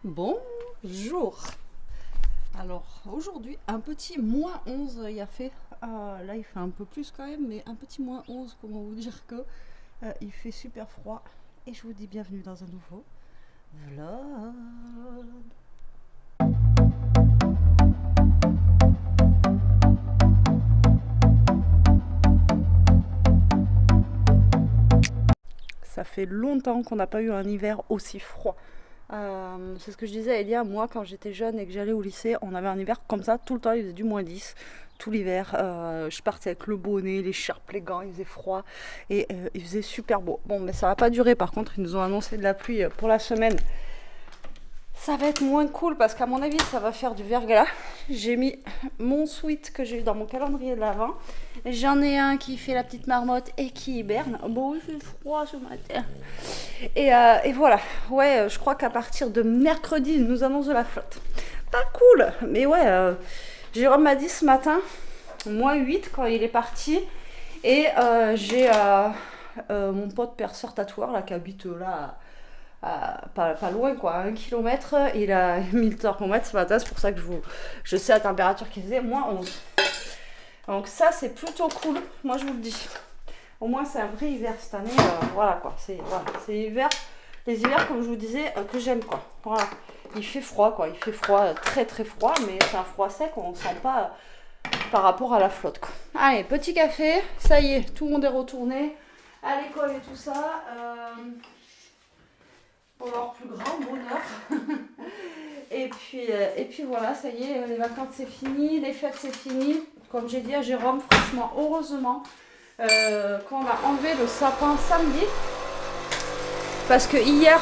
Bonjour. Alors aujourd'hui un petit -11 il a fait. Là il fait un peu plus quand même, mais un petit -11, comment vous dire que il fait super froid. Et je vous dis bienvenue dans un nouveau vlog. Ça fait longtemps qu'on n'a pas eu un hiver aussi froid. C'est ce que je disais à Elia, moi quand j'étais jeune et que j'allais au lycée, on avait un hiver comme ça tout le temps, il faisait du -10 tout l'hiver. Je partais avec le bonnet, l'écharpe, les gants, il faisait froid et il faisait super beau. Bon, mais ça va pas durer, par contre ils nous ont annoncé de la pluie pour la semaine. Ça va être moins cool parce qu'à mon avis ça va faire du verglas. J'ai mis mon sweat que j'ai eu dans mon calendrier de l'avant. J'en ai un qui fait la petite marmotte et qui hiberne. Bon, il fait froid ce matin. Et voilà, ouais, je crois qu'à partir de mercredi, ils nous annoncent de la flotte. Pas cool, mais ouais, Jérôme m'a dit ce matin, -8 quand il est parti. Et j'ai mon pote perceur tatoueur là, qui habite là, pas loin quoi, à 1 km. Il a mis le thermomètre ce matin, c'est pour ça que je sais la température qu'il faisait, -11. Donc ça, c'est plutôt cool, moi je vous le dis. Au moins, c'est un vrai hiver cette année. Voilà quoi. C'est hiver. Les hivers, comme je vous disais, que j'aime quoi. Voilà. Il fait froid quoi. Il fait froid, très très froid, mais c'est un froid sec. On ne sent pas par rapport à la flotte quoi. Allez, petit café. Ça y est, tout le monde est retourné à l'école et tout ça. Pour leur plus grand bonheur. et puis voilà, ça y est, les vacances c'est fini, les fêtes c'est fini. Comme j'ai dit à Jérôme, franchement, heureusement. Quand on a enlevé le sapin samedi, parce que hier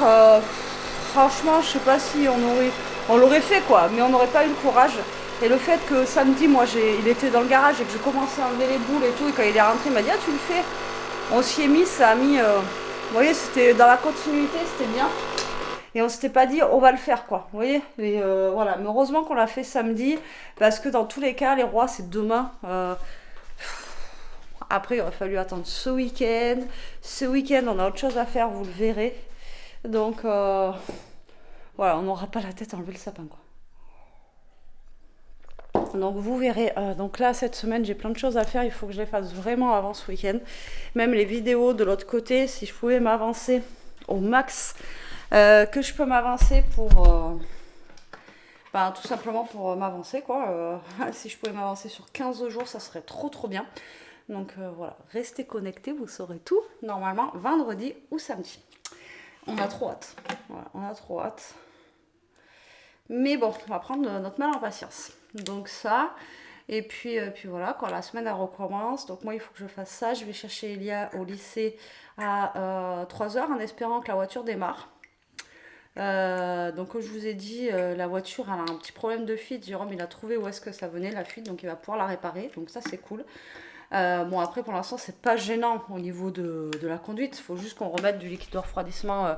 franchement je sais pas si on l'aurait fait quoi, mais on n'aurait pas eu le courage. Et le fait que samedi moi il était dans le garage et que je commençais à enlever les boules et tout, et quand il est rentré il m'a dit ah tu le fais, on s'y est mis, ça a mis vous voyez, c'était dans la continuité, c'était bien. Et on s'était pas dit on va le faire quoi, vous voyez. Et voilà, mais heureusement qu'on l'a fait samedi, parce que dans tous les cas les rois c'est demain. Après, il aurait fallu attendre ce week-end. Ce week-end, on a autre chose à faire, vous le verrez. Donc, voilà, on n'aura pas la tête à enlever le sapin, quoi. Donc, vous verrez. Donc là, cette semaine, j'ai plein de choses à faire. Il faut que je les fasse vraiment avant ce week-end. Même les vidéos de l'autre côté, si je pouvais m'avancer au max que je peux m'avancer pour... tout simplement pour m'avancer, quoi. Si je pouvais m'avancer sur 15 jours, ça serait trop, trop bien. Donc voilà, restez connectés, vous saurez tout, normalement, vendredi ou samedi. On a trop hâte. Voilà, on a trop hâte. Mais bon, on va prendre notre mal en patience. Donc ça, et puis voilà, quand la semaine elle recommence, donc moi il faut que je fasse ça. Je vais chercher Elia au lycée à 3h en espérant que la voiture démarre. Donc comme je vous ai dit, la voiture elle a un petit problème de fuite. Jérôme il a trouvé où est-ce que ça venait la fuite, donc il va pouvoir la réparer, donc ça c'est cool. Bon après pour l'instant c'est pas gênant au niveau de la conduite, il faut juste qu'on remette du liquide de refroidissement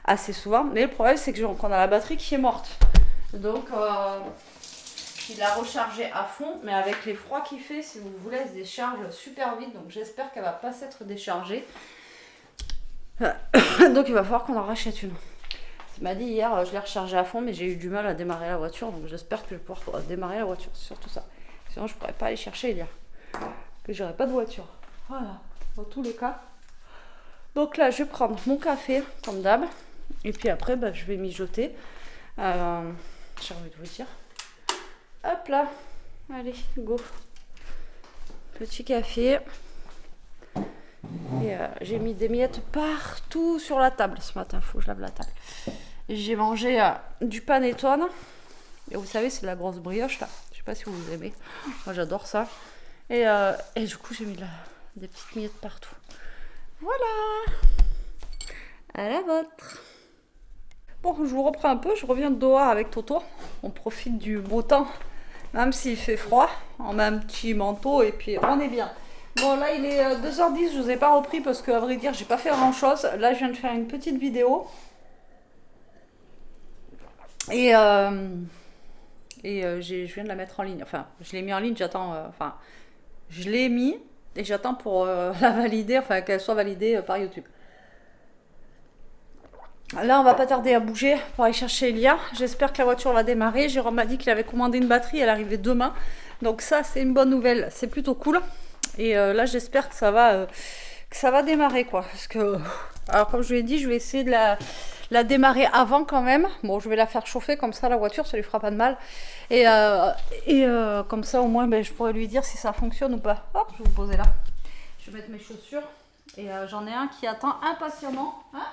assez souvent. Mais le problème c'est qu'on a la batterie qui est morte. Donc il l'a rechargée à fond, mais avec les froids qu'il fait, si vous voulez, elle se décharge super vite. Donc j'espère qu'elle va pas s'être déchargée. Donc il va falloir qu'on en rachète une. Il m'a dit hier, je l'ai rechargée à fond, mais j'ai eu du mal à démarrer la voiture. Donc j'espère que je vais pouvoir démarrer la voiture, c'est surtout ça. Sinon je pourrais pas aller chercher Elia. Que j'aurais pas de voiture. Voilà, dans tous les cas. Donc là, je vais prendre mon café, comme d'hab. Et puis après, je vais mijoter. J'ai envie de vous dire. Hop là. Allez, go. Petit café. Et j'ai mis des miettes partout sur la table ce matin. Faut que je lave la table. J'ai mangé du panettone. Et vous savez, c'est de la grosse brioche là. Je sais pas si vous aimez. Moi, j'adore ça. Et du coup, j'ai mis des petites miettes partout. Voilà. À la vôtre. Bon, je vous reprends un peu. Je reviens de dehors avec Toto. On profite du beau temps. Même s'il fait froid. On met un petit manteau et puis on est bien. Bon, là, il est 2h10. Je vous ai pas repris parce qu'à vrai dire, j'ai pas fait grand chose. Là, je viens de faire une petite vidéo. Et je viens de la mettre en ligne. Enfin, je l'ai mis en ligne. J'attends... je l'ai mis et j'attends pour la valider, enfin qu'elle soit validée par YouTube. Là, on va pas tarder à bouger pour aller chercher Elia. J'espère que la voiture va démarrer. Jérôme m'a dit qu'il avait commandé une batterie, elle arrivait demain. Donc ça, c'est une bonne nouvelle. C'est plutôt cool. Et là, j'espère que ça va démarrer, quoi. Parce que, alors comme je lui ai dit, je vais essayer de la démarrer avant quand même. Bon, je vais la faire chauffer comme ça, la voiture, ça lui fera pas de mal. Et comme ça, au moins, ben, je pourrais lui dire si ça fonctionne ou pas. Hop, je vais vous poser là. Je vais mettre mes chaussures. Et j'en ai un qui attend impatiemment. Hein?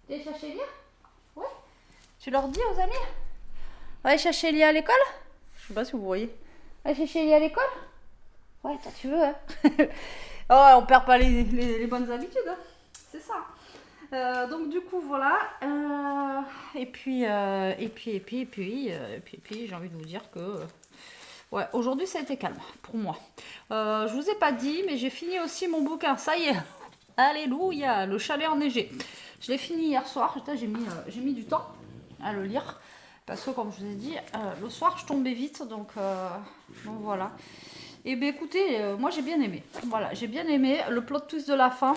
T'es chercher Elia? Ouais. Tu leur dis aux amis? On va aller chercher Elia à l'école? Je sais pas si vous voyez. On va aller chercher Elia à l'école? Ouais, toi tu veux, hein? Oh, on perd pas les bonnes habitudes, hein. C'est ça. Donc du coup voilà. Et puis j'ai envie de vous dire que ouais, aujourd'hui ça a été calme pour moi. Je vous ai pas dit, mais j'ai fini aussi mon bouquin. Ça y est. Alléluia, le chalet enneigé. Je l'ai fini hier soir. J'ai mis du temps à le lire. Parce que comme je vous ai dit, le soir je tombais vite. Donc voilà. Et bien écoutez, moi j'ai bien aimé. Voilà, j'ai bien aimé le plot twist de la fin.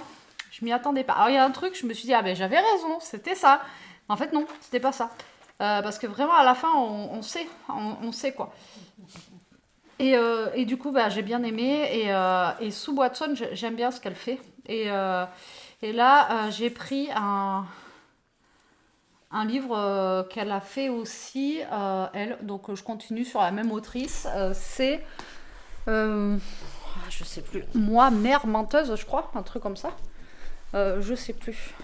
Je m'y attendais pas. Alors il y a un truc, je me suis dit, ah ben j'avais raison, c'était ça. En fait non, c'était pas ça. Parce que vraiment à la fin, on sait quoi. Et du coup, bah, j'ai bien aimé. Et Sue Watson, j'aime bien ce qu'elle fait. Et là, j'ai pris un livre qu'elle a fait aussi, elle. Donc, je continue sur la même autrice. C'est, je sais plus, Moi, mère menteuse, je crois, un truc comme ça. Je sais plus.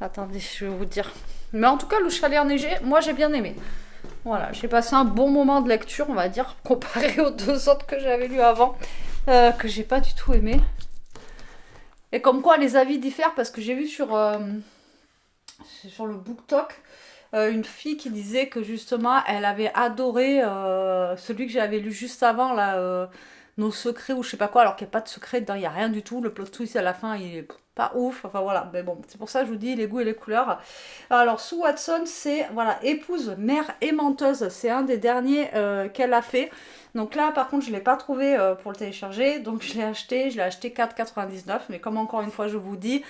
Attendez, je vais vous dire. Mais en tout cas, le chalet enneigé, moi, j'ai bien aimé. Voilà, j'ai passé un bon moment de lecture, on va dire, comparé aux deux autres que j'avais lus avant, que j'ai pas du tout aimé. Et comme quoi les avis diffèrent, parce que j'ai vu sur le BookTok une fille qui disait que justement elle avait adoré celui que j'avais lu juste avant, là, Nos secrets ou je sais pas quoi, alors qu'il n'y a pas de secret dedans, il n'y a rien du tout. Le plot twist à la fin, il est pas ouf. Enfin voilà, mais bon, c'est pour ça que je vous dis les goûts et les couleurs. Alors, Sue Watson, c'est, voilà, épouse, mère et menteuse. C'est un des derniers qu'elle a fait. Donc là, par contre, je ne l'ai pas trouvé pour le télécharger. Donc je l'ai acheté 4,99. Mais comme encore une fois, je vous dis,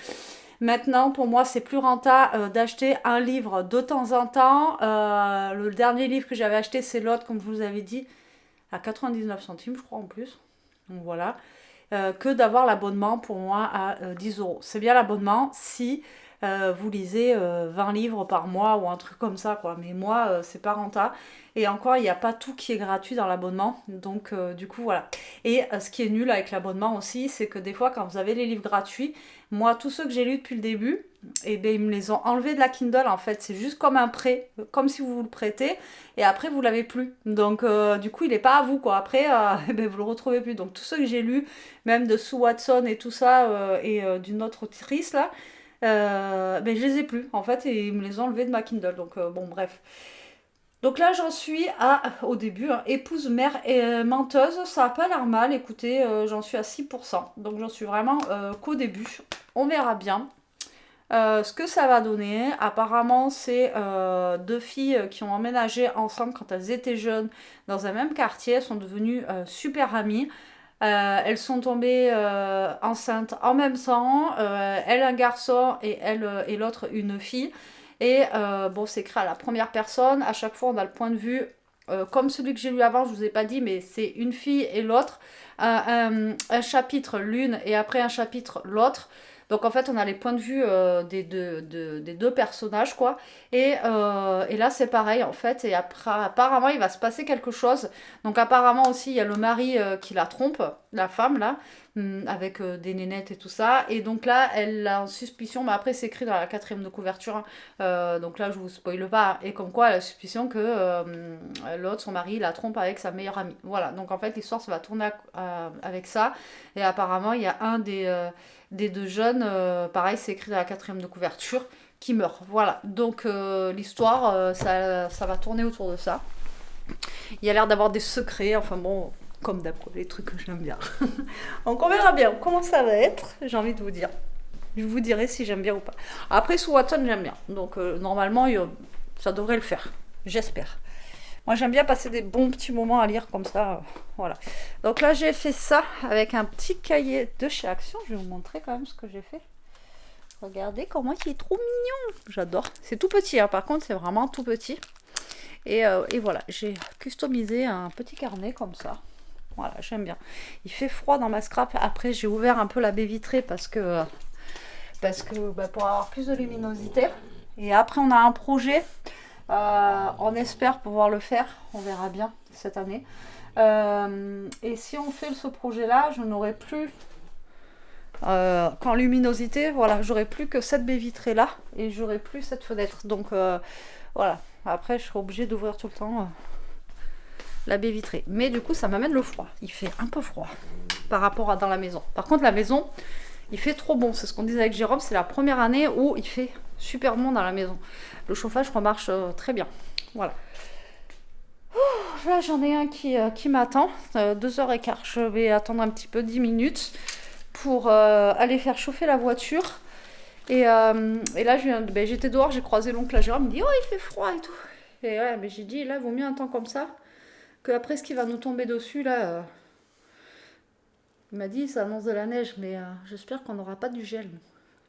maintenant, pour moi, c'est plus rentable d'acheter un livre de temps en temps. Le dernier livre que j'avais acheté, c'est l'autre, comme je vous avais dit, à 99 centimes, je crois, en plus. Donc voilà. Que d'avoir l'abonnement pour moi à 10 euros. C'est bien l'abonnement si vous lisez 20 livres par mois ou un truc comme ça, quoi. Mais moi, c'est pas rentable. Et encore, il n'y a pas tout qui est gratuit dans l'abonnement. Donc, du coup, voilà. Et ce qui est nul avec l'abonnement aussi, c'est que des fois, quand vous avez les livres gratuits, moi, tous ceux que j'ai lus depuis le début, et ben, ils me les ont enlevés de la Kindle, en fait. C'est juste comme un prêt, comme si vous le prêtez, et après, vous l'avez plus. Donc, du coup, il n'est pas à vous, quoi. Après, ben, vous le retrouvez plus. Donc, tous ceux que j'ai lus, même de Sue Watson et tout ça, et d'une autre autrice, là, ben, je les ai plus, en fait, et ils me les ont enlevés de ma Kindle. Donc, bon, bref. Donc là, j'en suis au début, hein, épouse, mère et menteuse. Ça n'a pas l'air mal, écoutez, j'en suis à 6%. Donc j'en suis vraiment qu'au début. On verra bien ce que ça va donner. Apparemment, c'est deux filles qui ont emménagé ensemble quand elles étaient jeunes dans un même quartier. Elles sont devenues super amies. Elles sont tombées enceintes en même temps. Elle un garçon et l'autre une fille. Et bon, c'est écrit à la première personne. À chaque fois, on a le point de vue. Comme celui que j'ai lu avant, je vous ai pas dit, mais c'est une fille et l'autre. Un chapitre l'une et après un chapitre l'autre. Donc en fait, on a les points de vue des deux personnages, quoi. Et là, c'est pareil, en fait. Et après, apparemment, il va se passer quelque chose. Donc apparemment aussi, il y a le mari qui la trompe, la femme, là, avec des nénettes et tout ça. Et donc là, elle a en suspicion, mais après, c'est écrit dans la 4e de couverture, hein. Donc là, je vous spoile pas. Et comme quoi, elle a suspicion que l'autre, son mari, la trompe avec sa meilleure amie. Voilà, donc en fait, l'histoire, ça va tourner avec ça. Et apparemment, il y a un des deux jeunes, pareil, c'est écrit dans la 4e de couverture, qui meurt. Voilà, donc l'histoire, ça va tourner autour de ça. Il y a l'air d'avoir des secrets, enfin bon, comme d'hab, les trucs que j'aime bien. Donc on verra bien comment ça va être, j'ai envie de vous dire. Je vous dirai si j'aime bien ou pas. Après, Sue Watson, j'aime bien. Donc normalement, ça devrait le faire, j'espère. Moi, j'aime bien passer des bons petits moments à lire comme ça. Voilà. Donc là, j'ai fait ça avec un petit cahier de chez Action. Je vais vous montrer quand même ce que j'ai fait. Regardez comment il est trop mignon. J'adore. C'est tout petit, hein. Par contre, c'est vraiment tout petit. Et voilà, j'ai customisé un petit carnet comme ça. Voilà, j'aime bien. Il fait froid dans ma scrap. Après, j'ai ouvert un peu la baie vitrée parce que pour avoir plus de luminosité. Et après, on a un projet. On espère pouvoir le faire. On verra bien cette année. Et si on fait ce projet-là, je n'aurai plus... qu'en luminosité, voilà, j'aurai plus que cette baie vitrée là et j'aurai plus cette fenêtre. Donc voilà, après je serai obligée d'ouvrir tout le temps la baie vitrée. Mais du coup, ça m'amène le froid. Il fait un peu froid par rapport à dans la maison. Par contre, la maison, il fait trop bon. C'est ce qu'on disait avec Jérôme. C'est la première année où il fait super bon dans la maison. Le chauffage remarche très bien. Voilà. Là, j'en ai un qui m'attend. 2h15. Je vais attendre un petit peu, 10 minutes. Pour aller faire chauffer la voiture. Et là, j'étais dehors, j'ai croisé l'oncle Jérôme, il me dit « Oh, il fait froid et tout !» Et ouais, mais j'ai dit « Là, il vaut mieux un temps comme ça qu'après ce qui va nous tomber dessus, là... Il m'a dit « Ça annonce de la neige, mais j'espère qu'on n'aura pas du gel. »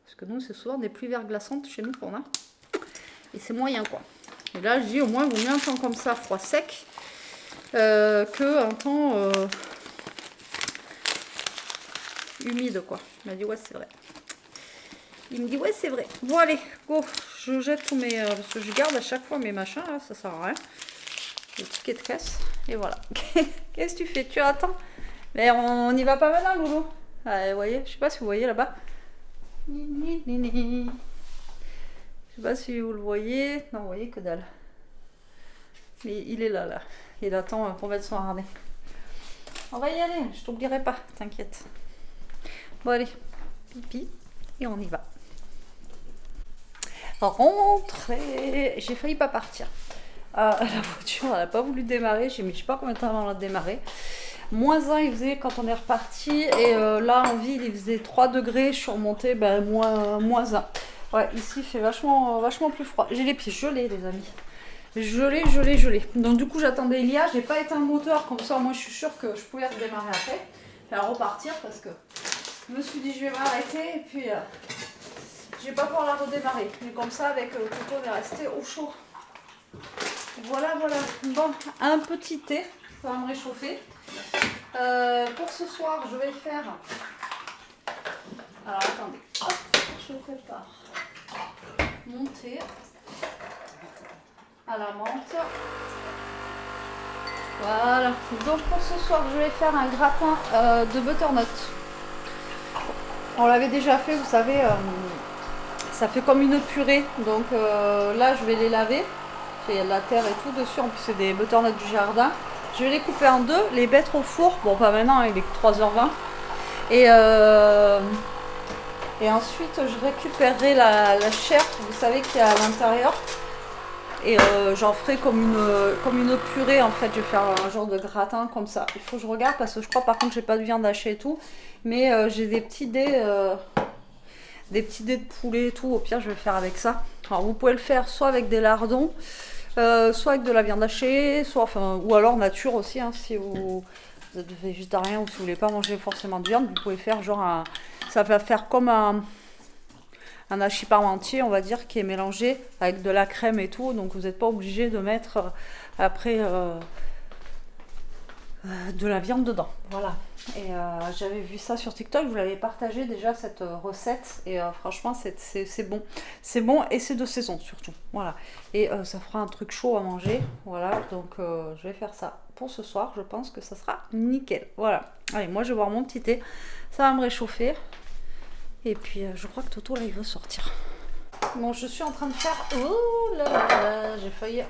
Parce que nous, c'est souvent des pluies verglaçantes chez nous qu'on a. Et c'est moyen, quoi. Et là, je dis « Au moins, il vaut mieux un temps comme ça, froid sec, qu'un temps... humide, quoi. » Il m'a dit ouais, c'est vrai. Il me dit ouais, c'est vrai. Bon, allez, go. Je jette tous mes... parce que je garde à chaque fois mes machins, là, ça sert à rien. Les tickets de caisse. Et voilà. Qu'est-ce que tu fais? Tu attends? Mais on y va pas maintenant, Loulou. Vous voyez, je sais pas si vous voyez là-bas. Je sais pas si vous le voyez. Non, vous voyez que dalle. Mais il est là, là. Il attend pour mettre son harnais. On va y aller, je t'oublierai pas, t'inquiète. Bon, allez, pipi, et on y va. Rentrée. J'ai failli pas partir. La voiture, elle n'a pas voulu démarrer. J'ai mis je sais pas combien de temps avant de la démarrer. -1 il faisait quand on est reparti. Et là, en ville, il faisait 3 degrés. Je suis remontée, -1. Ouais, ici, il fait vachement plus froid. J'ai les pieds gelés, les amis. Gelés. Donc, du coup, j'attendais Elia. J'ai pas éteint le moteur. Comme ça, moi, je suis sûre que je pouvais redémarrer après. Faire repartir parce que je me suis dit, je vais m'arrêter. Et puis, je vais pas pouvoir la redémarrer. Mais comme ça, avec Toto, on est resté au chaud. Voilà. Bon, un petit thé. Ça va me réchauffer. Pour ce soir, je vais faire... Alors, attendez. Hop, je prépare mon thé à la menthe. Voilà. Donc, pour ce soir, je vais faire un gratin de butternut. On l'avait déjà fait, vous savez, ça fait comme une purée. Donc, là, je vais les laver. Il y a de la terre et tout dessus. En plus, c'est des butternuts du jardin. Je vais les couper en deux, les mettre au four. Bon, pas maintenant, il est que 3h20. Et ensuite, je récupérerai la chair, vous savez, qu'il y a à l'intérieur. Et j'en ferai comme une purée, en fait. Je vais faire un genre de gratin comme ça. Il faut que je regarde parce que je crois, par contre, j'ai pas de viande hachée et tout. Mais j'ai des petits dés de poulet et tout. Au pire, je vais faire avec ça. Alors, vous pouvez le faire soit avec des lardons, soit avec de la viande hachée, ou alors nature aussi, hein, si vous êtes végétarien ou si vous voulez pas manger forcément de viande, vous pouvez faire genre ça va faire comme un hachis parmentier, on va dire, qui est mélangé avec de la crème et tout, donc vous n'êtes pas obligé de mettre après de la viande dedans. Voilà. Et j'avais vu ça sur TikTok, je vous l'avais partagé déjà cette recette et franchement c'est bon. C'est bon et c'est de saison surtout. Voilà. Et ça fera un truc chaud à manger. Voilà, donc je vais faire ça pour ce soir. Je pense que ça sera nickel. Voilà. Allez, moi je vais boire mon petit thé. Ça va me réchauffer. Et puis je crois que Toto là il veut sortir. Bon, je suis en train de faire... Oh là là, j'ai failli...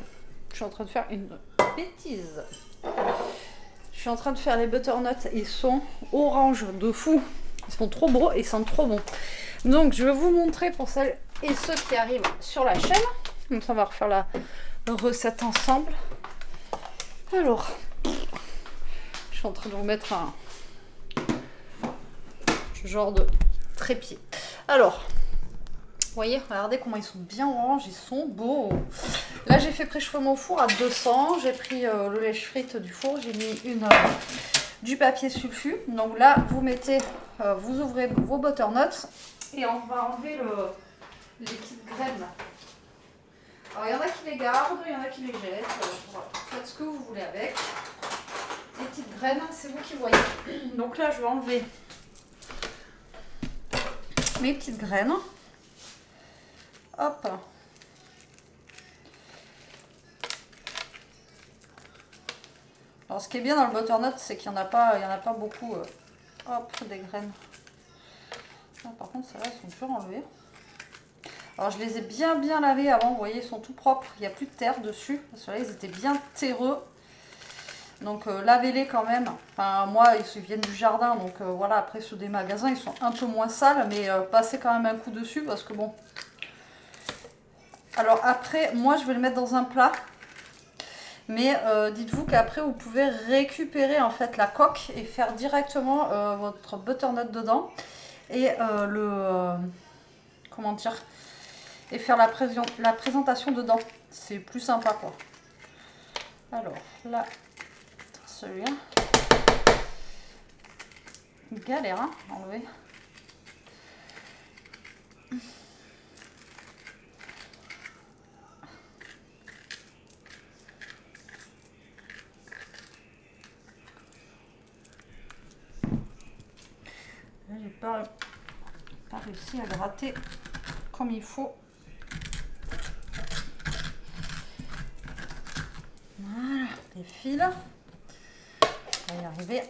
Je suis en train de faire une bêtise. Je suis en train de faire les butternuts, ils sont orange de fou. Ils sont trop beaux et ils sentent trop bon. Donc je vais vous montrer pour celles et ceux qui arrivent sur la chaîne. Donc on va refaire la recette ensemble. Alors, je suis en train de vous mettre un genre de trépied. Alors, vous voyez, regardez comment ils sont bien orange, ils sont beaux. Là, j'ai fait préchauffer mon four à 200. J'ai pris le lèche-frite du four. J'ai mis du papier sulfu. Donc là, vous mettez, vous ouvrez vos butternuts Et on va enlever les petites graines. Alors il y en a qui les gardent, il y en a qui les jettent. Voilà. Faites ce que vous voulez avec. Les petites graines, c'est vous qui voyez. Donc là, je vais enlever mes petites graines. Hop. Alors ce qui est bien dans le butternut, c'est qu'il n'y en a pas beaucoup. Hop, des graines. Ah, par contre, celles-là, elles sont dures à enlever. Alors je les ai bien lavés avant, vous voyez, ils sont tout propres. Il n'y a plus de terre dessus. Ceux-là, ils étaient bien terreux. Donc lavez-les quand même. Enfin, moi, ils viennent du jardin. Donc voilà, après ceux des magasins, ils sont un peu moins sales. Mais passez quand même un coup dessus parce que bon. Alors après, moi, je vais le mettre dans un plat. Mais dites-vous qu'après, vous pouvez récupérer en fait la coque et faire directement votre butternut dedans. Et comment dire, et faire la présentation dedans. C'est plus sympa quoi. Alors là, celui-là. Galère hein, à enlever. Là, j'ai pas réussi à gratter comme il faut. Voilà, les fils. On va y arriver.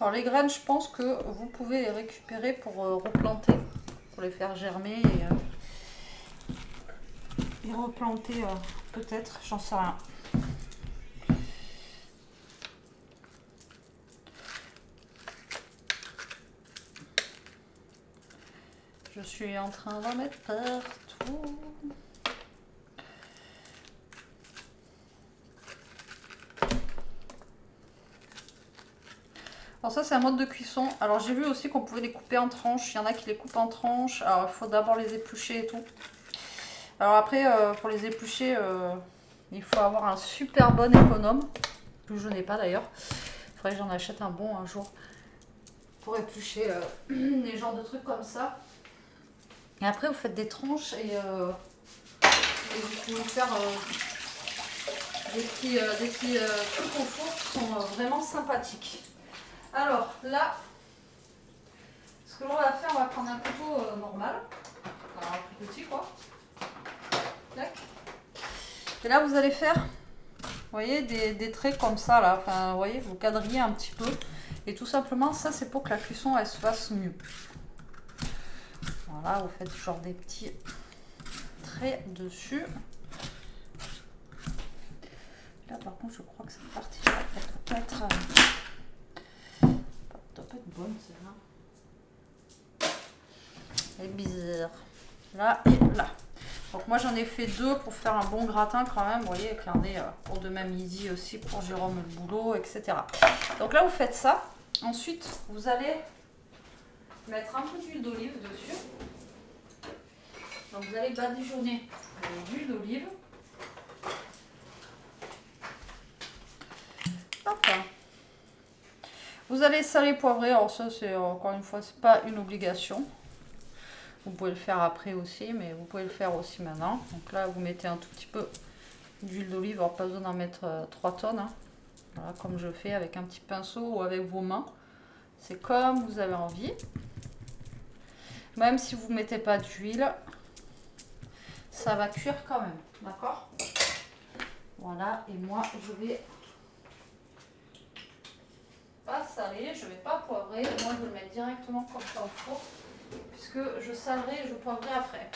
Alors les graines, je pense que vous pouvez les récupérer pour replanter, pour les faire germer et replanter peut-être, j'en sais rien. Je suis en train d'en mettre partout. Alors ça c'est un mode de cuisson. Alors j'ai vu aussi qu'on pouvait les couper en tranches. Il y en a qui les coupent en tranches. Alors il faut d'abord les éplucher et tout. Alors après pour les éplucher, il faut avoir un super bon économe. Que je n'ai pas d'ailleurs. Il faudrait que j'en achète un bon un jour. Pour éplucher les genres de trucs comme ça. Et après vous faites des tranches et vous pouvez faire des petits trucs au four qui sont vraiment sympathiques. Alors là, ce que l'on va faire, on va prendre un couteau normal, alors un plus petit quoi. Tac. Et là vous allez faire, vous voyez, des traits comme ça là, enfin vous voyez, vous quadrillez un petit peu. Et tout simplement, ça c'est pour que la cuisson elle se fasse mieux. Voilà, vous faites genre des petits traits dessus. Là par contre, je crois que cette partie-là, elle doit pas être bonne celle-là. Elle est bizarre. Là et là. Donc moi j'en ai fait deux pour faire un bon gratin quand même. Vous voyez, avec l'un pour demain midi aussi pour Jérôme le boulot, etc. Donc là vous faites ça. Ensuite vous allez mettre un peu d'huile d'olive dessus. Donc vous allez badigeonner l'huile d'olive. Hop. Vous allez saler, poivrer. Alors ça c'est encore une fois, c'est pas une obligation. Vous pouvez le faire après aussi, mais vous pouvez le faire aussi maintenant. Donc là vous mettez un tout petit peu d'huile d'olive. Alors pas besoin d'en mettre 3 tonnes. Hein. Voilà, comme je fais avec un petit pinceau ou avec vos mains. C'est comme vous avez envie. Même si vous ne mettez pas d'huile, ça va cuire quand même. D'accord? Voilà, et moi je vais pas saler, je vais pas poivrer. Moi je vais le mettre directement comme ça au four, puisque je salerai et je poivrerai après.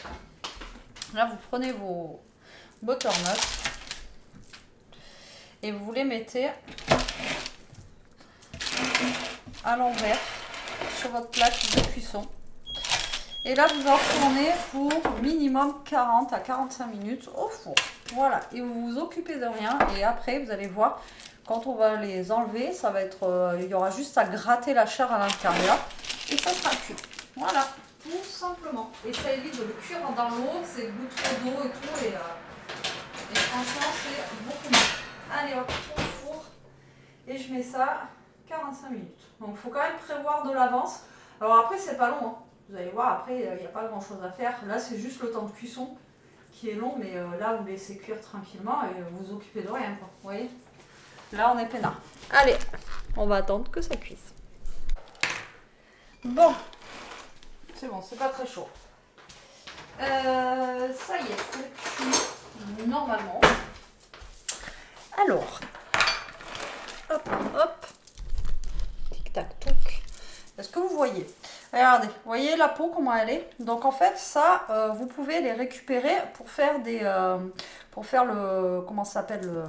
Là vous prenez vos butternuts et vous les mettez à l'envers sur votre plaque de cuisson. Et là, vous enfournez pour minimum 40 à 45 minutes au four. Voilà, et vous vous occupez de rien. Et après, vous allez voir, quand on va les enlever, ça va être, il y aura juste à gratter la chair à l'intérieur. Et ça sera cuit. Voilà, tout simplement. Et ça évite de le cuire dans l'eau, c'est goût trop d'eau et tout, et franchement c'est beaucoup mieux. Allez hop, au four, et je mets ça 45 minutes. Donc il faut quand même prévoir de l'avance. Alors après c'est pas long, hein. Vous allez voir, après il n'y a pas grand chose à faire. Là c'est juste le temps de cuisson qui est long, mais là vous laissez cuire tranquillement et vous vous occupez de rien, quoi. Vous voyez? Là on est peinard. Allez, on va attendre que ça cuise. Bon, c'est bon, c'est pas très chaud. Ça y est, c'est cuit normalement. Alors, hop, hop, tic tac toc. Est-ce que vous voyez? Regardez, vous voyez la peau comment elle est? Donc en fait ça, vous pouvez les récupérer pour faire des, pour faire le, comment ça s'appelle,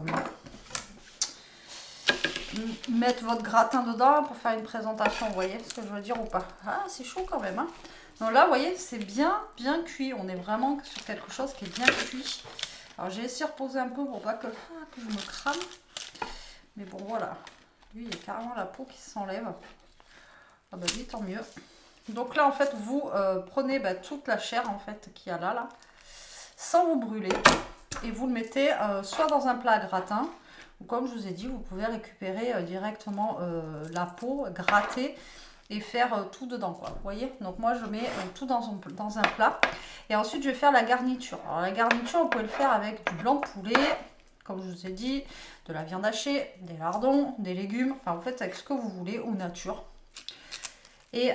mettre votre gratin dedans pour faire une présentation. Vous voyez ce que je veux dire ou pas? Ah, c'est chaud quand même, hein. Donc là, vous voyez, c'est bien cuit. On est vraiment sur quelque chose qui est bien cuit. Alors j'ai essayé de reposer un peu pour pas que je me crame. Mais bon, voilà. Lui, il y a carrément la peau qui s'enlève. Ah bah oui, tant mieux. Donc là, en fait, vous prenez toute la chair en fait qu'il y a là, sans vous brûler. Et vous le mettez soit dans un plat à gratin, ou comme je vous ai dit, vous pouvez récupérer directement la peau, gratter et faire tout dedans, quoi. Vous voyez? Donc moi, je mets tout dans un plat. Et ensuite, je vais faire la garniture. Alors la garniture, vous pouvez le faire avec du blanc de poulet, comme je vous ai dit, de la viande hachée, des lardons, des légumes. Enfin, vous faites avec ce que vous voulez, ou nature. Et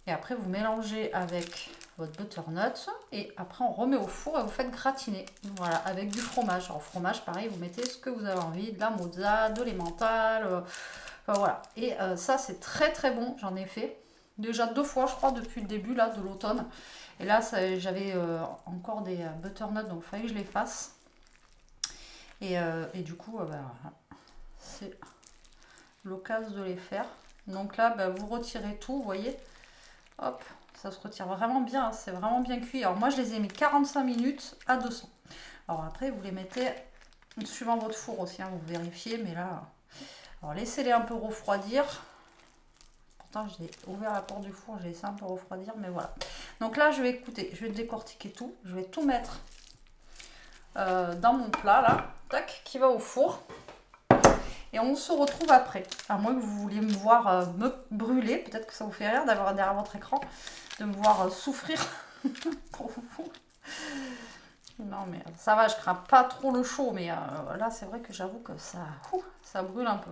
après, vous mélangez avec votre butternut. Et après, on remet au four et vous faites gratiner. Voilà, avec du fromage. Alors, fromage, pareil, vous mettez ce que vous avez envie. De la mozza, de l'emmental. Enfin, voilà. Et ça, c'est très très bon. J'en ai fait déjà 2 fois, je crois, depuis le début là, de l'automne. Et là, j'avais encore des butternuts, donc il fallait que je les fasse. Et du coup, c'est l'occasion de les faire. Donc là, vous retirez tout, vous voyez. Hop, ça se retire vraiment bien, hein, c'est vraiment bien cuit. Alors moi, je les ai mis 45 minutes à 200. Alors après, vous les mettez suivant votre four aussi, hein, vous vérifiez, mais là... Alors laissez-les un peu refroidir. Pourtant, j'ai ouvert la porte du four, j'ai laissé un peu refroidir, mais voilà. Donc là, je vais décortiquer tout. Je vais tout mettre dans mon plat, là, tac, qui va au four. Et on se retrouve après. À moins que vous vouliez me voir me brûler. Peut-être que ça vous fait rire d'avoir derrière votre écran, de me voir souffrir pour vous. Non mais ça va, je crains pas trop le chaud. Mais là, c'est vrai que j'avoue que ça brûle un peu.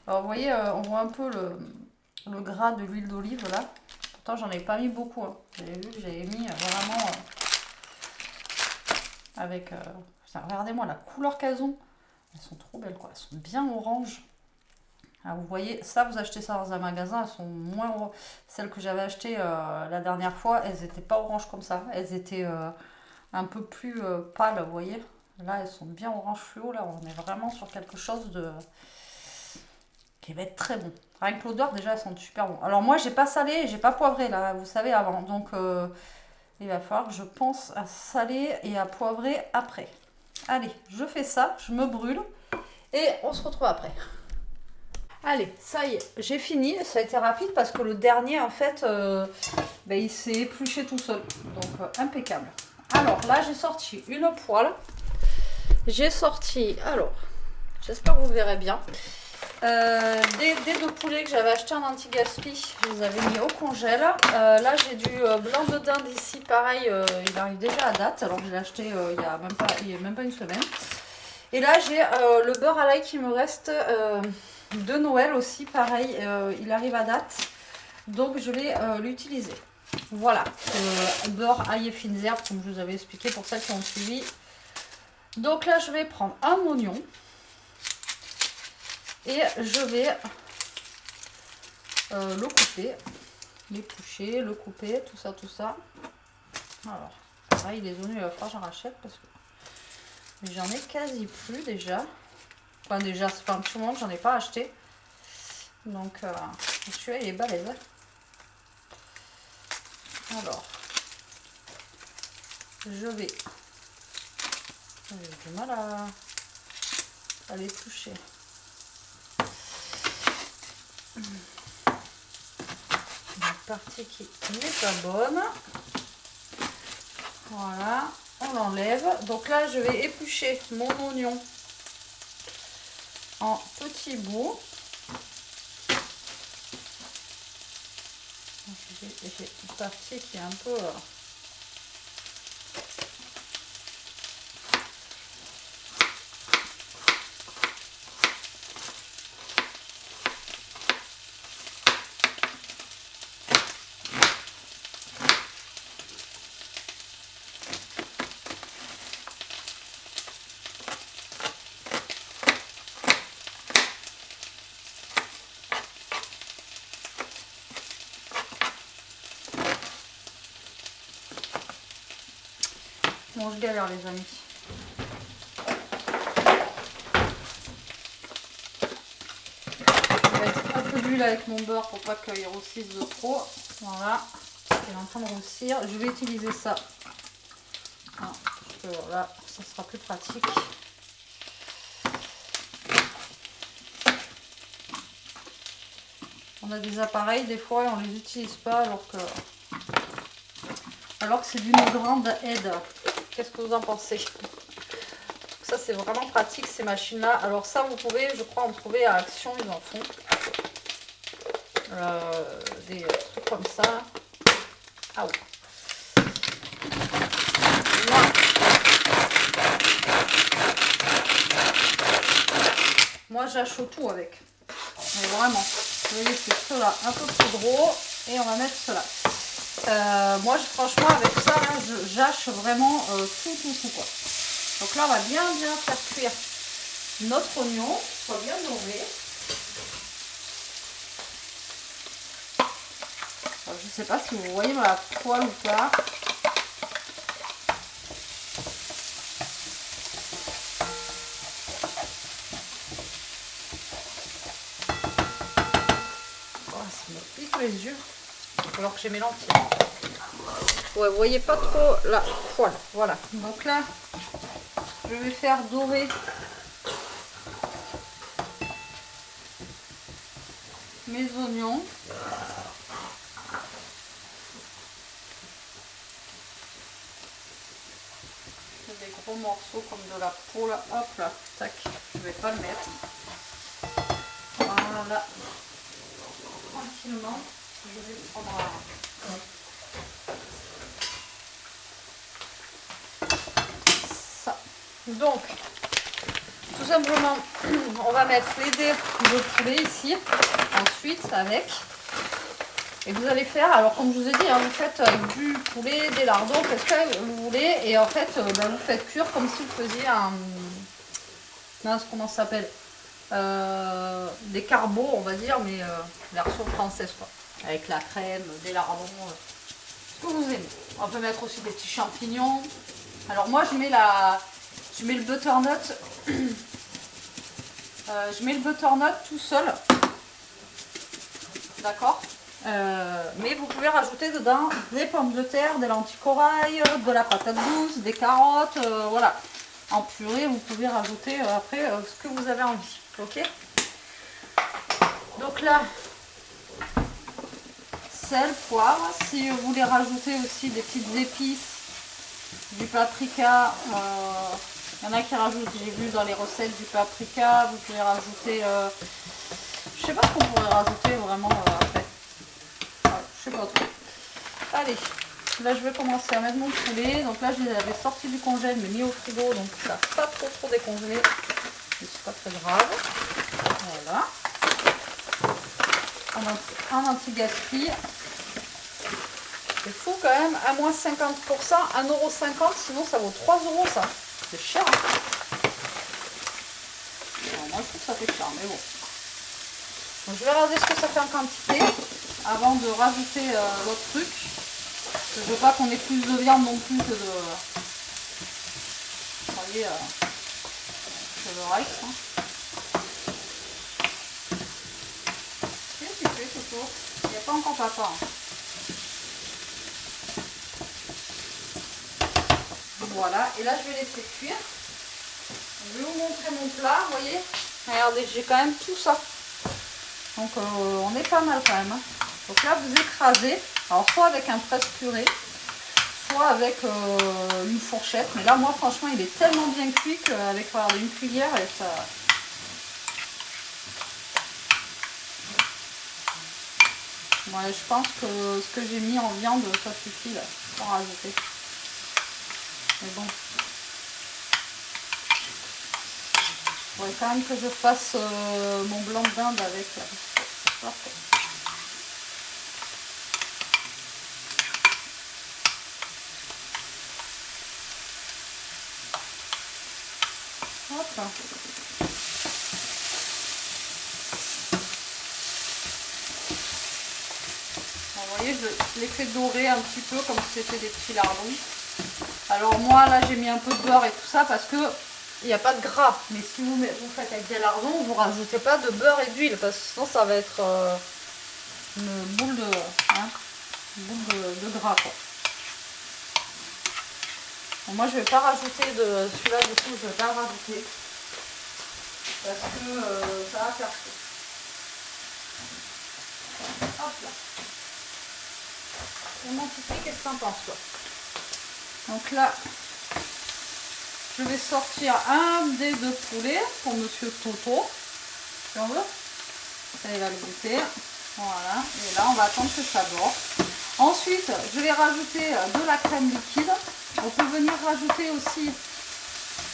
Alors vous voyez, on voit un peu le gras de l'huile d'olive là. Pourtant, j'en ai pas mis beaucoup. Hein. Vous avez vu que j'avais mis vraiment avec... regardez-moi la couleur qu'elles ont. Elles sont trop belles, quoi. Elles sont bien orange. Alors, vous voyez, ça, vous achetez ça dans un magasin, elles sont moins orange. Celles que j'avais achetées la dernière fois, elles n'étaient pas oranges comme ça. Elles étaient un peu plus pâles, vous voyez. Là, elles sont bien orange fluo. Là, on est vraiment sur quelque chose qui va être très bon. Avec l'odeur, déjà, elles sont super bon. Alors, moi, j'ai pas salé, j'ai pas poivré, là, vous savez, avant. Donc, il va falloir que je pense à saler et à poivrer après. Allez, je fais ça, je me brûle et on se retrouve après. Allez, ça y est, j'ai fini. Ça a été rapide parce que le dernier, en fait, il s'est épluché tout seul. Donc, impeccable. Alors, là, j'ai sorti une poêle. J'ai sorti, alors, j'espère que vous verrez bien, des dés de poulet que j'avais acheté en anti-gaspi. Je les avais mis au congèle. Là, j'ai du blanc de dinde ici. Pareil, il arrive déjà à date. Alors, je l'ai acheté il y a même pas une semaine. Et là, j'ai le beurre à l'ail qui me reste de Noël aussi. Pareil, il arrive à date. Donc, je vais l'utiliser. Voilà, beurre, ail et fines herbes, comme je vous avais expliqué pour celles qui ont suivi. Donc là, je vais prendre un oignon. Et je vais le couper, l'éplucher, le couper, tout ça. Alors, pareil, les oignons, il va falloir que j'en rachète parce que j'en ai quasi plus déjà. Enfin, déjà, c'est pas un petit moment que j'en ai pas acheté. Donc, celui-là, il est balèze. Alors, j'ai du mal à les toucher. partie qui n'est pas bonne. Voilà, on l'enlève. Donc là, je vais éplucher mon oignon en petits bouts. J'ai une partie qui est un peu... Bon, je galère les amis. Je vais mettre un peu d'huile avec mon beurre pour pas qu'il grossisse de trop. Voilà, il est en train de grossir. Je vais utiliser ça. Ah, voilà, ça sera plus pratique. On a des appareils des fois et on les utilise pas alors que c'est d'une grande aide. Qu'est-ce que vous en pensez? Ça c'est vraiment pratique ces machines là. Alors ça vous pouvez je crois en trouver à Action, ils en font. Des trucs comme ça. Ah oui. Moi j'achète tout avec. Mais vraiment. Je vais laisser cela un peu plus gros et on va mettre cela. Moi franchement avec ça j'hache vraiment tout quoi. Donc là on va bien faire cuire notre oignon, soit bien doré. Alors, je sais pas si vous voyez dans la poêle ou pas. Oh, ça me pique les yeux. Alors que j'ai mes lentilles. Ouais, vous voyez pas trop la poêle. Voilà. Donc là, je vais faire dorer mes oignons. C'est des gros morceaux comme de la poêle. Hop là, tac. Je vais pas le mettre. Voilà. Tranquillement, je vais prendre ça. Donc, tout simplement, on va mettre les dés de poulet ici, ensuite avec. Et vous allez faire, alors comme je vous ai dit, hein, vous faites du poulet, des lardons, qu'est-ce que vous voulez. Et en fait, vous faites cuire comme si vous faisiez un... Mince, comment ça s'appelle, des carbots, on va dire, mais version française, quoi. Avec la crème, des lardons, ce que vous aimez. On peut mettre aussi des petits champignons. Alors moi, je mets le butternut. Je mets le butternut tout seul. D'accord. Mais vous pouvez rajouter dedans des pommes de terre, des lentilles corail, de la patate douce, des carottes, voilà. En purée, vous pouvez rajouter après ce que vous avez envie. Ok. Donc là, sel, poivre. Si vous voulez rajouter aussi des petites épices, du paprika, il y en a qui rajoutent, j'ai vu dans les recettes du paprika, vous pouvez rajouter, je sais pas ce qu'on pourrait rajouter vraiment après. Voilà, je sais pas trop. Allez, là je vais commencer à mettre mon poulet. Donc là je les avais sortis du congèle mais mis au frigo, donc ça n'a pas trop décongelé. Mais c'est pas très grave. Voilà. Un anti-gaspi. C'est fou quand même, à moins 50%, 1,50 €, sinon ça vaut 3 € ça. C'est cher. Hein. Alors, moi je trouve que ça fait cher, mais bon. Donc, je vais regarder ce que ça fait en quantité avant de rajouter l'autre truc. Je veux pas qu'on ait plus de viande non plus que de... Vous voyez, que le rice. Hein. Qu'est-ce que tu fais, Toto? Il n'y a pas encore papa. Hein. Voilà, et là je vais laisser cuire. Je vais vous montrer mon plat, vous voyez. Regardez, j'ai quand même tout ça. Donc on est pas mal quand même. Hein. Donc là, vous écrasez, alors soit avec un presse-purée, soit avec une fourchette. Mais là, moi, franchement, il est tellement bien cuit qu'avec une cuillère, et ça... Moi, je pense que ce que j'ai mis en viande, ça suffit, là, sans rajouter. Mais bon. Il faudrait quand même que je fasse mon blanc de dinde avec. Hop. Bon, vous voyez, je l'ai fait dorer un petit peu comme si c'était des petits lardons. Alors moi, là, j'ai mis un peu de beurre et tout ça parce que il n'y a pas de gras. Mais si vous faites avec des lardons, vous rajoutez pas de beurre et d'huile parce que sinon ça va être une boule de, de gras, quoi. Bon, moi, je vais pas rajouter de celui-là, du coup, je vais pas le rajouter parce que ça va faire chaud. Hop là. Et mon petit, qu'est-ce que t'en penses, toi? Donc là, je vais sortir un dé de poulet pour Monsieur Toto, si on veut. Ça, il va le goûter. Voilà. Et là, on va attendre que ça dore. Ensuite, je vais rajouter de la crème liquide. On peut venir rajouter aussi,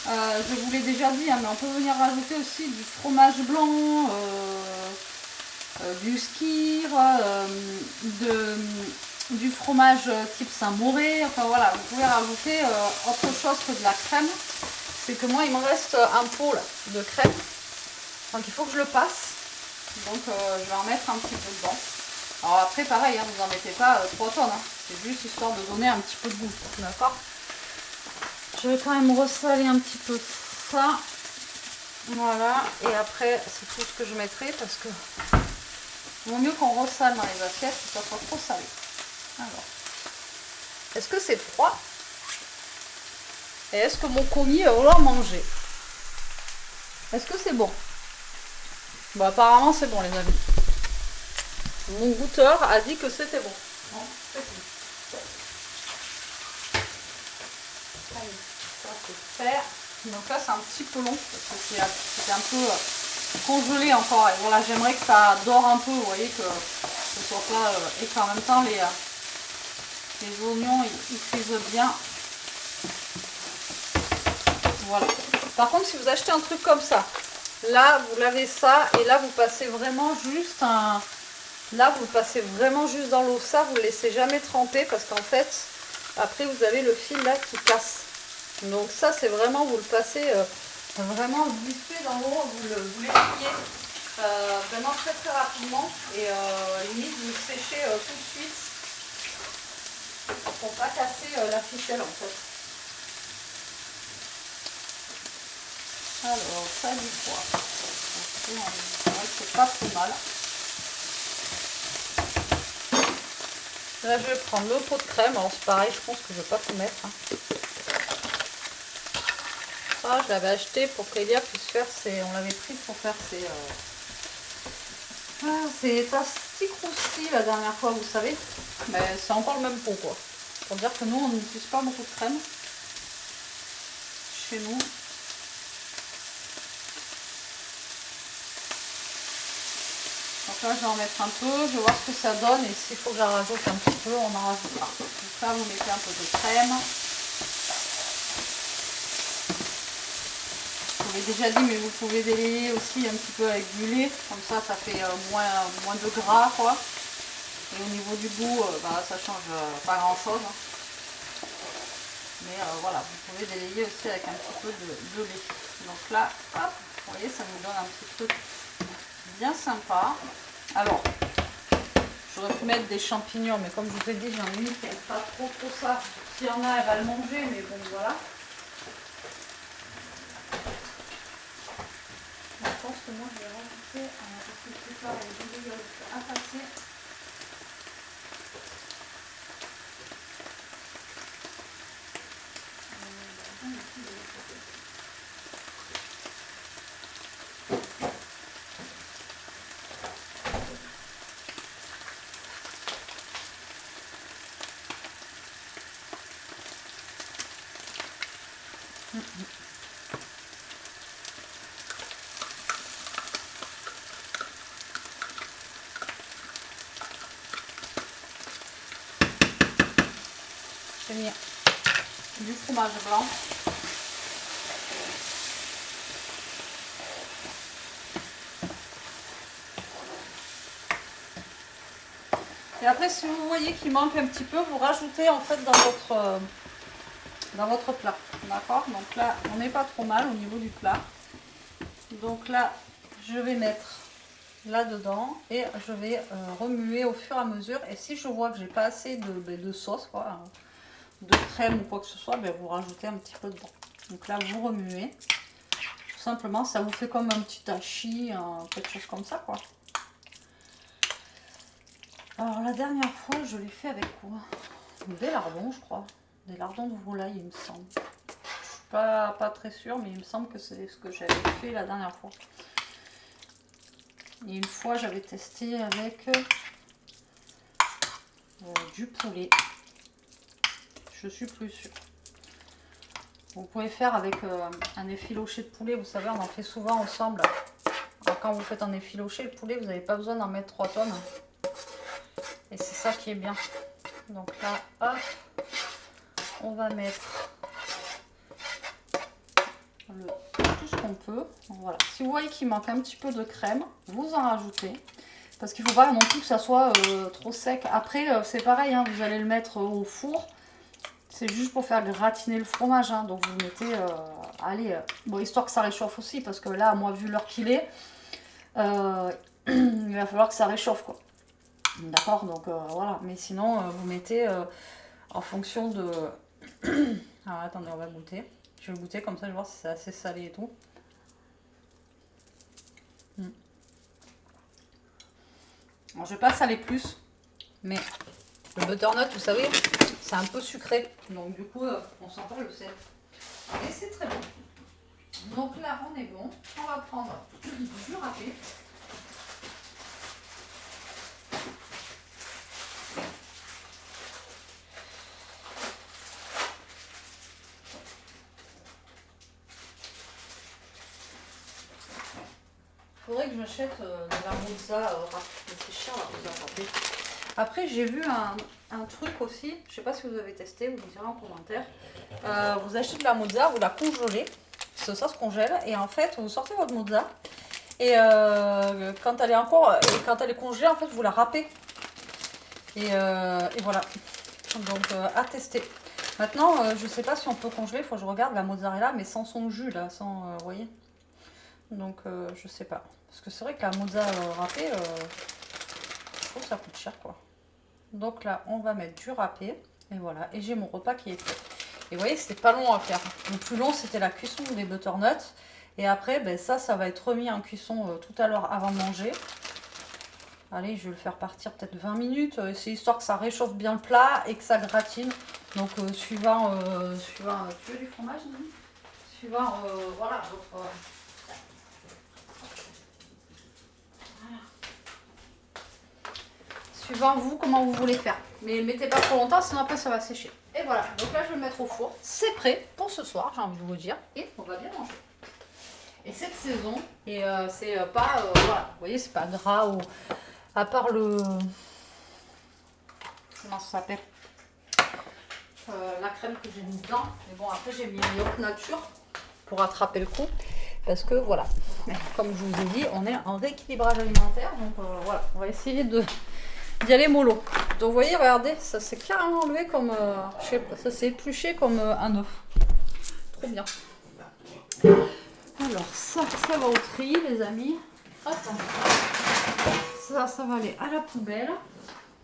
je vous l'ai déjà dit, hein, mais on peut venir rajouter aussi du fromage blanc, du skyr, du fromage type Saint-Mauré. Enfin voilà, vous pouvez rajouter autre chose que de la crème. C'est que moi, il me reste un pot là, de crème. Donc il faut que je le passe. Donc je vais en mettre un petit peu dedans. Alors après, pareil, hein, vous n'en mettez pas 3 tonnes. Hein. C'est juste histoire de donner un petit peu de goût. D'accord? Je vais quand même ressaler un petit peu ça. Voilà. Et après, c'est tout ce que je mettrai parce que il vaut mieux qu'on ressale dans les assiettes que ça soit trop salé. Alors, est-ce que c'est froid? Et est-ce que mon commis va vouloir manger? Est-ce que c'est bon? Bon, apparemment, c'est bon, les amis. Mon goûteur a dit que c'était bon. Non, c'est bon. Allez, ça c'est fait. Donc là, c'est un petit peu long parce que c'était un peu congelé encore. Et voilà, j'aimerais que ça dore un peu. Vous voyez que ce soit pas et qu'en même temps les oignons ils cuisent bien. Voilà. Par contre, si vous achetez un truc comme ça, là vous lavez ça et là vous passez vraiment juste un. Là vous le passez vraiment juste dans l'eau. Ça, vous ne le laissez jamais tremper parce qu'en fait, après vous avez le fil là qui casse. Donc ça, c'est vraiment, vous le passez vraiment vite fait dans l'eau, vous l'essuyez vraiment très très rapidement et limite vous le séchez tout de suite pour pas casser la ficelle en fait. Alors ça du poids. C'est vrai que c'est pas trop mal. Là je vais prendre le pot de crème, alors c'est pareil, je pense que je vais pas tout mettre. Hein. Ça, je l'avais acheté pour qu'Elia puisse faire ses. On l'avait pris pour faire ses. Ses pastilles croustilles la dernière fois, vous savez. Mais c'est encore le même pot quoi. Pour dire que nous on n'utilise pas beaucoup de crème chez nous. Donc là je vais en mettre un peu, je vais voir ce que ça donne et s'il faut que j'en rajoute un petit peu, on en rajoutera. Donc là vous mettez un peu de crème. Je vous l'ai déjà dit, mais vous pouvez délayer aussi un petit peu avec du lait, comme ça ça fait moins de gras quoi. Et au niveau du goût, ça change pas grand chose. Hein. Mais voilà, vous pouvez délayer aussi avec un petit peu de lait. Donc là, hop, vous voyez, ça nous donne un petit truc bien sympa. Alors, j'aurais pu mettre des champignons, mais comme je vous ai dit, j'en ai mis qui n'aime pas trop ça. S'il y en a, elle va le manger, mais bon, voilà. Je pense que moi, je vais rajouter un petit peu plus tard les bouillons à passer. J'ai mis du fromage blanc. Et après, si vous voyez qu'il manque un petit peu, vous rajoutez en fait dans votre plat. D'accord? Donc là, on n'est pas trop mal au niveau du plat. Donc là, je vais mettre là-dedans et je vais remuer au fur et à mesure. Et si je vois que j'ai pas assez de sauce, quoi, de crème ou quoi que ce soit, ben, vous rajoutez un petit peu dedans. Donc là, vous remuez. Tout simplement, ça vous fait comme un petit hachis, quelque chose comme ça, quoi. Alors la dernière fois, je l'ai fait avec quoi? Des lardons, je crois. Des lardons de volaille, il me semble. Je suis pas très sûre, mais il me semble que c'est ce que j'avais fait la dernière fois. Et une fois, j'avais testé avec du poulet. Je suis plus sûre. Vous pouvez faire avec un effiloché de poulet. Vous savez, on en fait souvent ensemble. Alors, quand vous faites un effiloché, le poulet, vous n'avez pas besoin d'en mettre 3 tonnes. Et c'est ça qui est bien. Donc là, hop, on va mettre tout ce qu'on peut. Donc, voilà. Si vous voyez qu'il manque un petit peu de crème, vous en rajoutez. Parce qu'il ne faut pas non plus que ça soit trop sec. Après, c'est pareil, hein, vous allez le mettre au four. C'est juste pour faire gratiner le fromage. Hein. Donc vous mettez, allez, bon, histoire que ça réchauffe aussi. Parce que là, moi, vu l'heure qu'il est, il va falloir que ça réchauffe, quoi. D'accord, donc voilà. Mais sinon, vous mettez en fonction de... Alors attendez, on va goûter. Je vais goûter comme ça, je vais voir si c'est assez salé et tout. Alors, je vais pas saler plus, mais le butternut, vous savez, c'est un peu sucré. Donc du coup, on sent pas le sel. Et c'est très bon. Donc là, on est bon. On va prendre du râpé. Faudrait que j'achète de la mozza râpée. C'est cher la mozza râpée. Après, j'ai vu un truc aussi. Je sais pas si vous avez testé, vous me direz en commentaire. Vous achetez de la mozza, vous la congelez. Ça se congèle. Et en fait, vous sortez votre mozza. Et quand elle est congelée, en fait, vous la râpez. Et voilà. Donc, à tester. Maintenant, je sais pas si on peut congeler. Il faut que je regarde la mozzarella, mais sans son jus, là. Sans, vous voyez. Donc, je sais pas. Parce que c'est vrai que la mozza râpée, je trouve que ça coûte cher, quoi. Donc là, on va mettre du râpé. Et voilà. Et j'ai mon repas qui est fait. Et vous voyez, c'était pas long à faire. Le plus long, c'était la cuisson des butternuts. Et après, ben, ça va être remis en cuisson tout à l'heure avant de manger. Allez, je vais le faire partir peut-être 20 minutes. C'est histoire que ça réchauffe bien le plat et que ça gratine. Donc, suivant... tu veux du fromage, Nini? Suivant, voilà, votre... Suivant vous, comment vous voulez faire. Mais mettez pas trop longtemps, sinon après ça va sécher. Et voilà, donc là je vais le mettre au four. C'est prêt pour ce soir, j'ai envie de vous dire. Et on va bien manger. Et cette saison, et c'est pas, voilà, vous voyez, c'est pas gras ou... À part le... Comment ça s'appelle, la crème que j'ai mis dedans. Mais bon, après j'ai mis un yaourt nature pour attraper le coup. Parce que voilà, comme je vous ai dit, on est en rééquilibrage alimentaire. Donc voilà, on va essayer d'y aller mollo. Donc vous voyez, regardez, ça s'est carrément enlevé comme... je sais pas, ça s'est épluché comme un œuf. Trop bien. Alors ça va au tri, les amis. Hop. Ça va aller à la poubelle.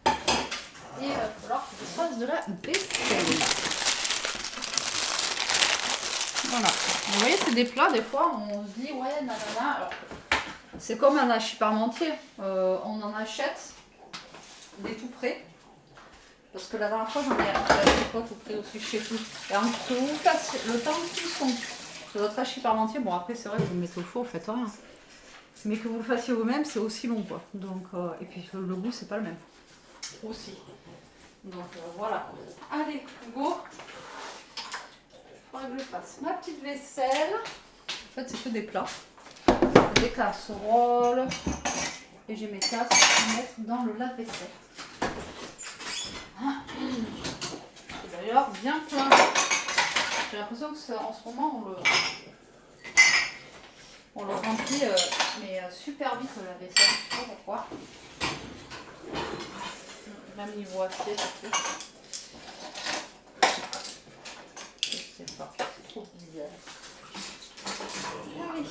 Et il va falloir que je fasse de la vaisselle. Voilà. Vous voyez, c'est des plats, des fois, on se dit, ouais, nanana. Alors, c'est comme un hachis parmentier. On en achète des tout prêts. Parce que la dernière fois, j'en ai acheté quoi tout prêt aussi chez tout. Et entre vous faites le temps de cuisson de votre hachis parmentier, bon, après, c'est vrai que vous le mettez au four, vous faites rien. Mais que vous le fassiez vous-même, c'est aussi long, quoi. Donc, et puis le goût, c'est pas le même. Aussi. Donc, voilà. Allez, go. faudrait que je fasse ma petite vaisselle. En fait, c'est que des plats. Des casseroles. Et j'ai mes tasses à mettre dans le lave-vaisselle. C'est d'ailleurs bien plein. J'ai l'impression que en ce moment, on le remplit mais super vite la vaisselle. Je sais pas pourquoi. Même niveau assiette, je sais pas, c'est trop bizarre. Ah oui.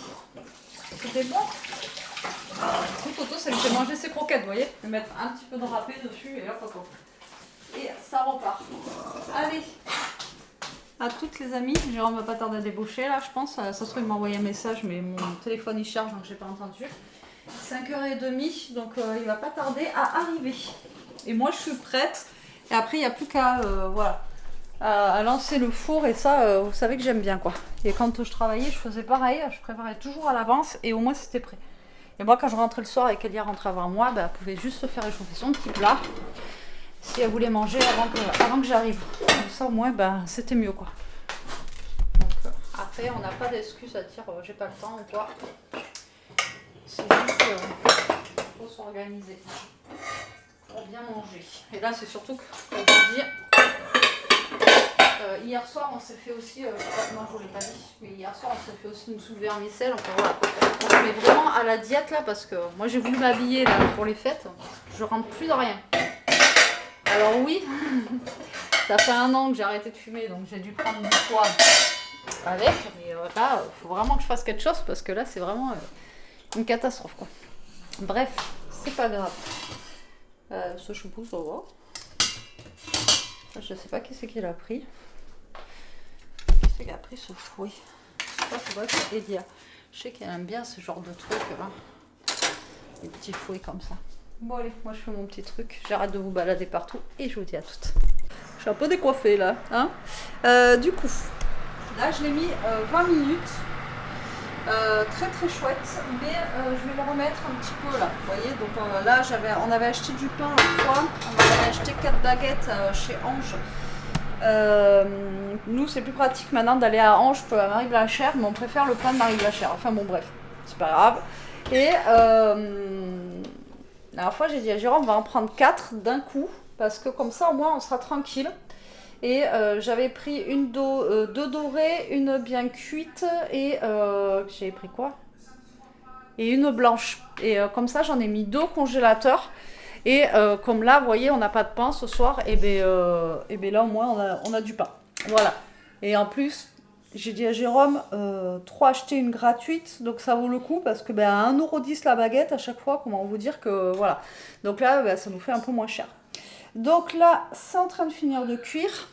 C'était bon. Du coup, Toto, ça lui fait manger ses croquettes, vous voyez. Je vais mettre un petit peu de râpé dessus et hop, hop, hop. Et ça repart. Allez. À toutes les amies, Jérôme va pas tarder à débaucher là, je pense. Ça se trouve, il m'a envoyé un message, mais mon téléphone il charge donc j'ai pas entendu. 5h30, donc il va pas tarder à arriver. Et moi je suis prête. Et après, il n'y a plus qu'à voilà, à lancer le four. Et ça, vous savez que j'aime bien quoi. Et quand je travaillais, je faisais pareil. Je préparais toujours à l'avance et au moins c'était prêt. Et moi, quand je rentrais le soir et qu'Elia rentrait avant moi, bah, elle pouvait juste se faire réchauffer son petit plat. Si elle voulait manger avant que j'arrive. Comme ça au moins bah, c'était mieux quoi. Donc après on n'a pas d'excuse à dire j'ai pas le temps ou quoi. C'est juste faut s'organiser pour bien manger. Et là c'est surtout que pour vous dire hier soir on s'est fait aussi, non je vous l'ai pas dit, mais hier soir on s'est fait aussi une soupe vermicelle. Enfin voilà, on se met vraiment à la diète là parce que moi j'ai voulu m'habiller là pour les fêtes, je rentre plus de rien. Alors oui, ça fait 1 an que j'ai arrêté de fumer, donc j'ai dû prendre du poids avec. Mais là, il faut vraiment que je fasse quelque chose parce que là, c'est vraiment une catastrophe, quoi. Bref, c'est pas grave. Ce choupeau, ça va. Je sais pas qui c'est qui l'a pris. Qui c'est qui a pris ce fouet? Je sais pas, c'est vrai que c'est Elia. Je sais qu'elle aime bien ce genre de truc là. Des petits fouets comme ça. Bon allez, moi je fais mon petit truc, j'arrête de vous balader partout et je vous dis à toutes. Je suis un peu décoiffée là, hein. Du coup, là je l'ai mis 20 minutes, très très chouette, mais je vais le remettre un petit peu là, vous voyez. Donc là on avait acheté du pain une fois, on avait acheté 4 baguettes chez Ange. Nous c'est plus pratique maintenant d'aller à Ange que à Marie-Blachère, mais on préfère le pain de Marie-Blachère, enfin bon bref, c'est pas grave. Et la dernière fois, j'ai dit à Jérôme, on va en prendre 4 d'un coup, parce que comme ça, au moins, on sera tranquille. Et j'avais pris 2 dorées, une bien cuite, et j'avais pris quoi? Et une blanche. Et comme ça, j'en ai mis 2 au congélateur. Et comme là, vous voyez, on n'a pas de pain ce soir, et bien là, au moins, on a du pain. Voilà. Et en plus, j'ai dit à Jérôme, 3 acheter une gratuite, donc ça vaut le coup parce que à 1,10 € la baguette à chaque fois, comment vous dire que voilà. Donc là, ça nous fait un peu moins cher. Donc là, c'est en train de finir de cuire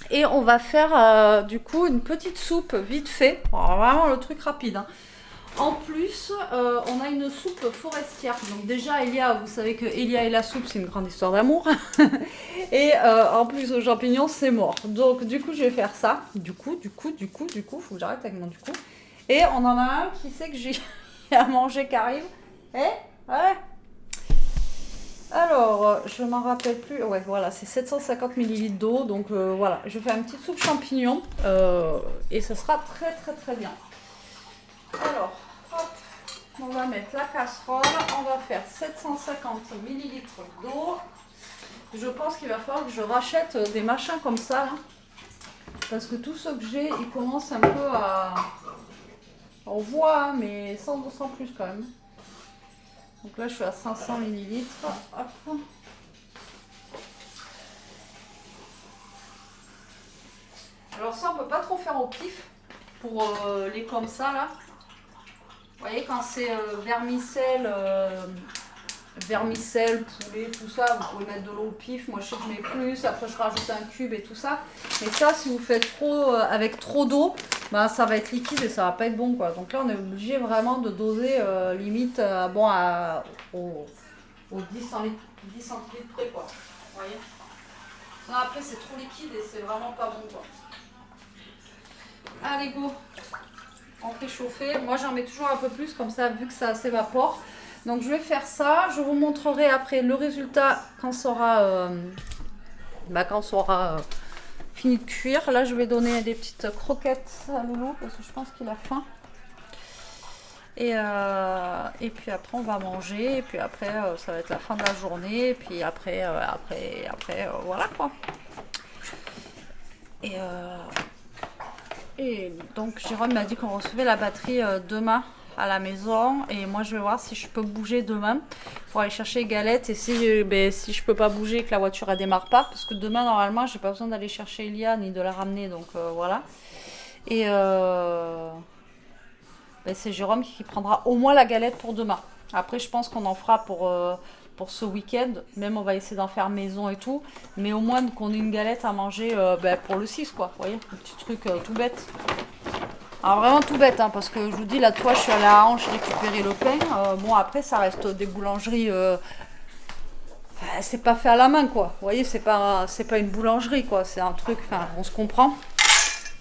et on va faire du coup une petite soupe vite fait. Alors, vraiment le truc rapide. Hein. En plus, on a une soupe forestière. Donc déjà, Elia, vous savez que Elia et la soupe, c'est une grande histoire d'amour. Et en plus, aux champignons, c'est mort. Donc du coup, je vais faire ça. Du coup, faut que j'arrête avec mon du coup. Et on en a un qui sait que j'ai à manger qui arrive. Ouais. Alors, je m'en rappelle plus. Ouais, voilà, c'est 750 ml d'eau. Donc voilà, je fais une petite soupe champignon. Et ça sera très très très bien. Alors, hop, on va mettre la casserole, on va faire 750 ml d'eau. Je pense qu'il va falloir que je rachète des machins comme ça, là, parce que tous ceux que j'ai, ils commencent un peu à... On voit, hein, mais sans plus quand même. Donc là, je suis à 500 ml. Hop. Alors ça, on peut pas trop faire au pif pour les comme ça, là. Vous voyez, quand c'est vermicelle, poulet, tout ça, vous pouvez mettre de l'eau au pif. Moi, je sais que je mets plus. Après, je rajoute un cube et tout ça. Mais ça, si vous faites trop avec trop d'eau, ça va être liquide et ça va pas être bon, quoi. Donc là, on est obligé vraiment de doser limite au 10 centilitres près, quoi. Vous voyez. Non, après, c'est trop liquide et c'est vraiment pas bon, quoi. Allez, go. On fait chauffer. Moi, j'en mets toujours un peu plus, comme ça, vu que ça s'évapore. Donc, je vais faire ça. Je vous montrerai après le résultat quand ça aura fini de cuire. Là, je vais donner des petites croquettes à Loulou parce que je pense qu'il a faim. Et puis après, on va manger. Et puis après, ça va être la fin de la journée. Et puis après, voilà quoi. Et donc, Jérôme m'a dit qu'on recevait la batterie demain à la maison. Et moi, je vais voir si je peux bouger demain pour aller chercher les galettes. Et si je peux pas bouger et que la voiture ne démarre pas, parce que demain, normalement, j'ai pas besoin d'aller chercher Elia ni de la ramener. Donc voilà. Et c'est Jérôme qui prendra au moins la galette pour demain. Après, je pense qu'on en fera pour ce week-end. Même, on va essayer d'en faire maison et tout. Mais au moins qu'on ait une galette à manger pour le 6, quoi. Vous voyez, un petit truc tout bête. Alors, vraiment tout bête, hein, parce que je vous dis, là, toi, je suis allée à Ange récupérer le pain. Bon, après, ça reste des boulangeries... c'est pas fait à la main, quoi. Vous voyez, c'est pas une boulangerie, quoi. C'est un truc... Enfin, on se comprend.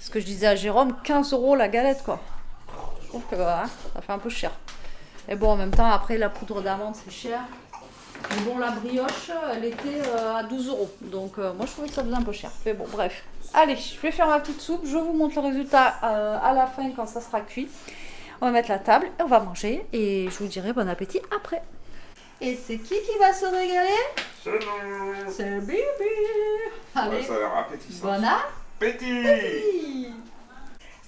Ce que je disais à Jérôme, 15 € la galette, quoi. Je trouve que ça fait un peu cher. Et bon, en même temps, après, la poudre d'amande, c'est cher. Mais bon, la brioche, elle était à 12 €. Donc, moi, je trouvais que ça faisait un peu cher. Mais bon, bref. Allez, je vais faire ma petite soupe. Je vous montre le résultat à la fin, quand ça sera cuit. On va mettre la table et on va manger. Et je vous dirai bon appétit après. Et c'est qui va se régaler? C'est nous. C'est Bibi. Allez, Ça a l'air appétissant. bon appétit.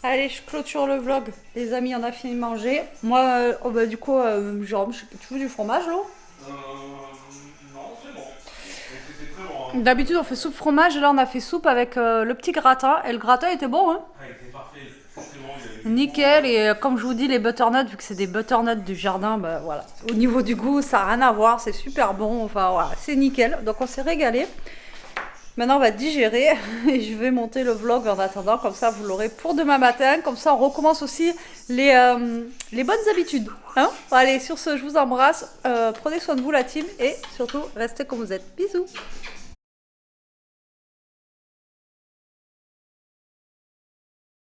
Allez, je clôture le vlog. Les amis, on a fini de manger. Moi, du coup, Jérôme, tu veux du fromage, là? Non, c'est bon. C'était très bon. Hein. D'habitude, on fait soupe fromage. Là, on a fait soupe avec le petit gratin. Et le gratin était bon, hein? Ah, il était parfait. C'était bon, Nickel. Et comme je vous dis, les butternuts, vu que c'est des butternuts du jardin, bah voilà. Au niveau du goût, ça n'a rien à voir. C'est super bon. Enfin, voilà, c'est nickel. Donc, on s'est régalé. Maintenant, on va digérer et je vais monter le vlog en attendant. Comme ça, vous l'aurez pour demain matin. Comme ça, on recommence aussi les bonnes habitudes. Hein? Allez, sur ce, je vous embrasse. Prenez soin de vous, la team. Et surtout, restez comme vous êtes. Bisous.